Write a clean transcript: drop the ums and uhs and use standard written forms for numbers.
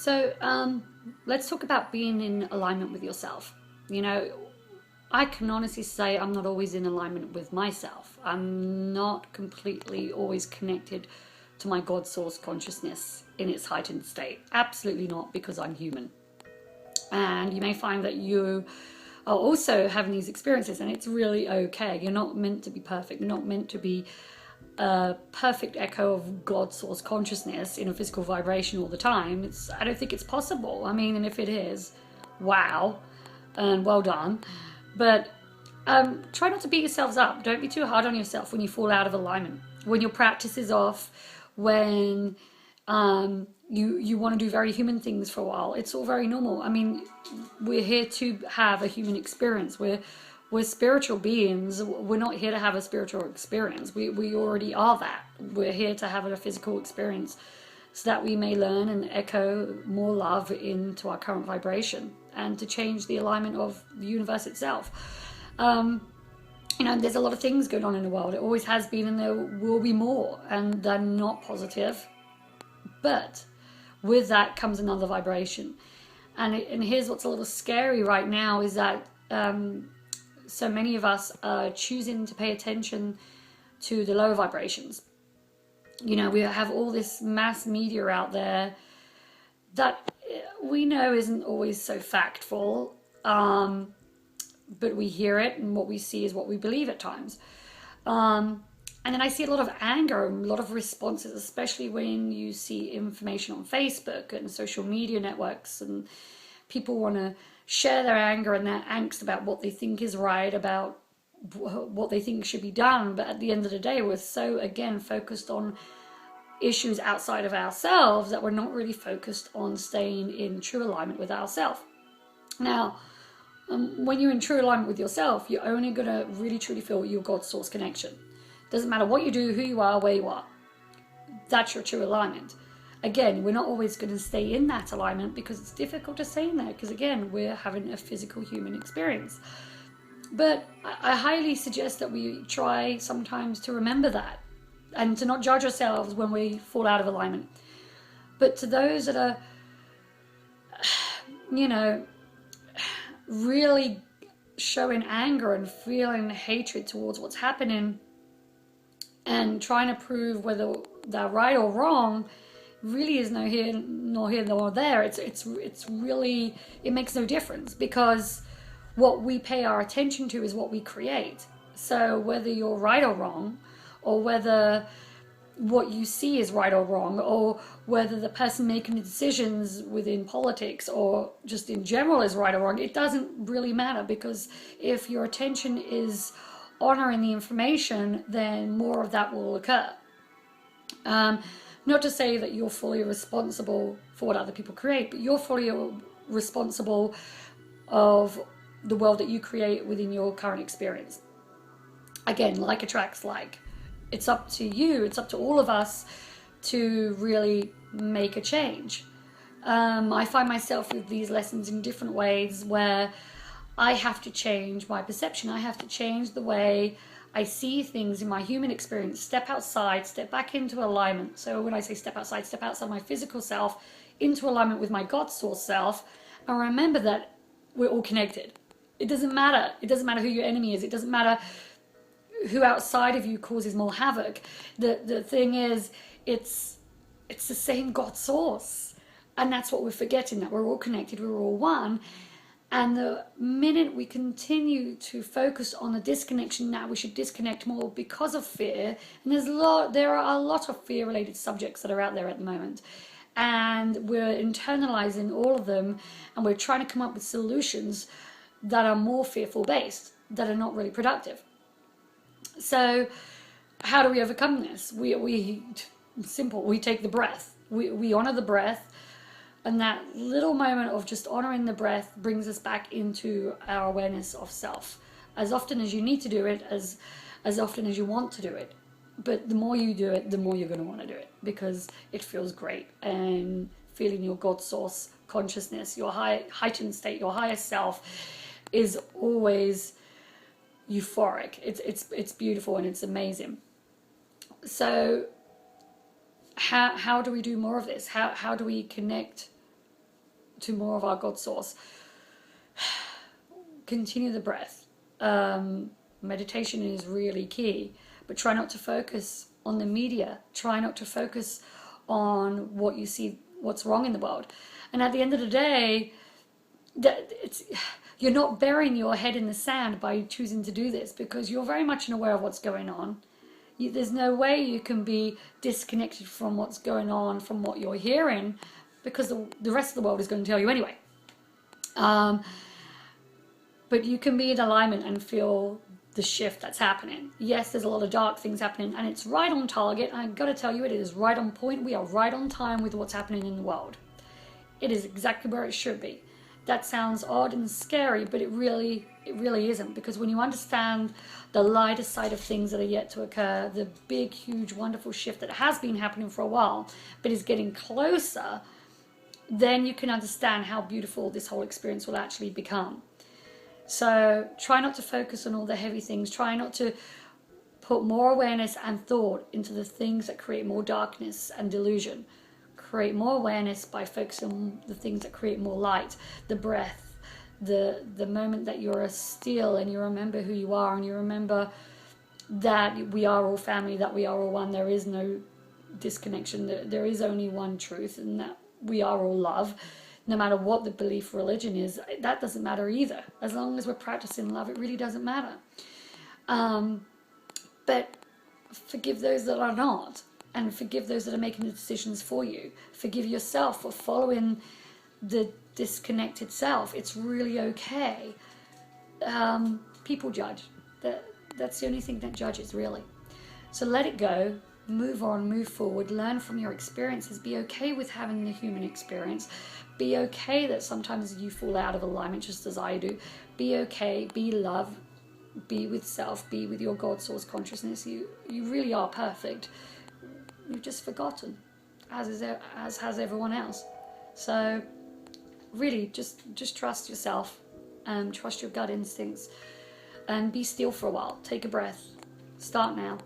So let's talk about being in alignment with yourself. You know, I can honestly say I'm not always in alignment with myself. I'm not completely always connected to my God source consciousness in its heightened state. Absolutely not, because I'm human. And you may find that you are also having these experiences, and it's really okay. You're not meant to be perfect. You're not meant to be a perfect echo of God source consciousness in a physical vibration all the time. I don't think it's possible. I mean, and if it is, wow, and well done. But try not to beat yourselves up. Don't be too hard on yourself when you fall out of alignment, when your practice is off, when you want to do very human things for a while. It's all very normal. I mean, we're here to have a human experience. We're spiritual beings. We're not here to have a spiritual experience. We already are that. We're here to have a physical experience so that we may learn and echo more love into our current vibration and to change the alignment of the universe itself. You know, there's a lot of things going on in the world. It always has been, and there will be more, and they're not positive. But with that comes another vibration. And here's what's a little scary right now is that so many of us are choosing to pay attention to the lower vibrations. You know, we have all this mass media out there that we know isn't always so factful, but we hear it, and what we see is what we believe at times. And then I see a lot of anger and a lot of responses, especially when you see information on Facebook and social media networks, and people want to share their anger and their angst about what they think is right, about what they think should be done. But at the end of the day, we're so, again, focused on issues outside of ourselves that we're not really focused on staying in true alignment with ourselves. Now, when you're in true alignment with yourself, you're only going to really truly feel your God source connection. Doesn't matter what you do, who you are, where you are. That's your true alignment. Again, we're not always going to stay in that alignment because it's difficult to stay in there, because again, we're having a physical human experience. But I highly suggest that we try sometimes to remember that and to not judge ourselves when we fall out of alignment. But to those that are, you know, really showing anger and feeling hatred towards what's happening and trying to prove whether they're right or wrong, really is no here nor there. It's really, it makes no difference, because what we pay our attention to is what we create. So whether you're right or wrong, or whether what you see is right or wrong, or whether the person making the decisions within politics or just in general is right or wrong, it doesn't really matter, because if your attention is honoring the information, then more of that will occur. Not to say that you're fully responsible for what other people create, but you're fully responsible of the world that you create within your current experience. Again, like attracts like. It's up to you, it's up to all of us to really make a change. I find myself with these lessons in different ways where I have to change my perception. I have to change the way I see things in my human experience, step outside, step back into alignment. So when I say step outside my physical self into alignment with my God source self, and remember that we're all connected. It doesn't matter. It doesn't matter who your enemy is. It doesn't matter who outside of you causes more havoc. The thing is, it's the same God source. And that's what we're forgetting, that we're all connected, we're all one. And the minute we continue to focus on the disconnection, now we should disconnect more because of fear. And there are a lot of fear-related subjects that are out there at the moment. And we're internalizing all of them, and we're trying to come up with solutions that are more fearful-based, that are not really productive. So how do we overcome this? Simple, we take the breath. We honor the breath. And that little moment of just honoring the breath brings us back into our awareness of self. As often as you need to do it, as often as you want to do it. But the more you do it, the more you're going to want to do it, because it feels great. And feeling your God source consciousness, your heightened state, your higher self is always euphoric. It's beautiful and it's amazing. So how do we do more of this? How do we connect to more of our God source. Continue the breath. Meditation is really key, but try not to focus on the media. Try not to focus on what you see, what's wrong in the world. And at the end of the day, you're not burying your head in the sand by choosing to do this, because you're very much aware of what's going on. There's no way you can be disconnected from what's going on, from what you're hearing, because the rest of the world is going to tell you anyway. But you can be in alignment and feel the shift that's happening. Yes, there's a lot of dark things happening, and it's right on target. I've got to tell you, it is right on point. We are right on time with what's happening in the world. It is exactly where it should be. That sounds odd and scary, but it really isn't, because when you understand the lighter side of things that are yet to occur, the big, huge, wonderful shift that has been happening for a while, but is getting closer, then you can understand how beautiful this whole experience will actually become. So try not to focus on all the heavy things. Try not to put more awareness and thought into the things that create more darkness and delusion. Create more awareness by focusing on the things that create more light. The breath, the moment that you're still and you remember who you are, and you remember that we are all family, that we are all one. There is no disconnection. There is only one truth, and that we are all love. No matter what the belief religion is, that doesn't matter either. As long as we're practicing love, it really doesn't matter. But forgive those that are not, and forgive those that are making the decisions for you. Forgive yourself for following the disconnected self. It's really okay. People judge. That's the only thing that judges, really. So let it go. Move on, move forward, learn from your experiences. Be okay with having the human experience. Be okay that sometimes you fall out of alignment, just as I do. Be okay, be love, be with self, be with your God source consciousness. You really are perfect. You've just forgotten, as has everyone else. So really, just trust yourself, trust your gut instincts, and be still for a while. Take a breath. Start now.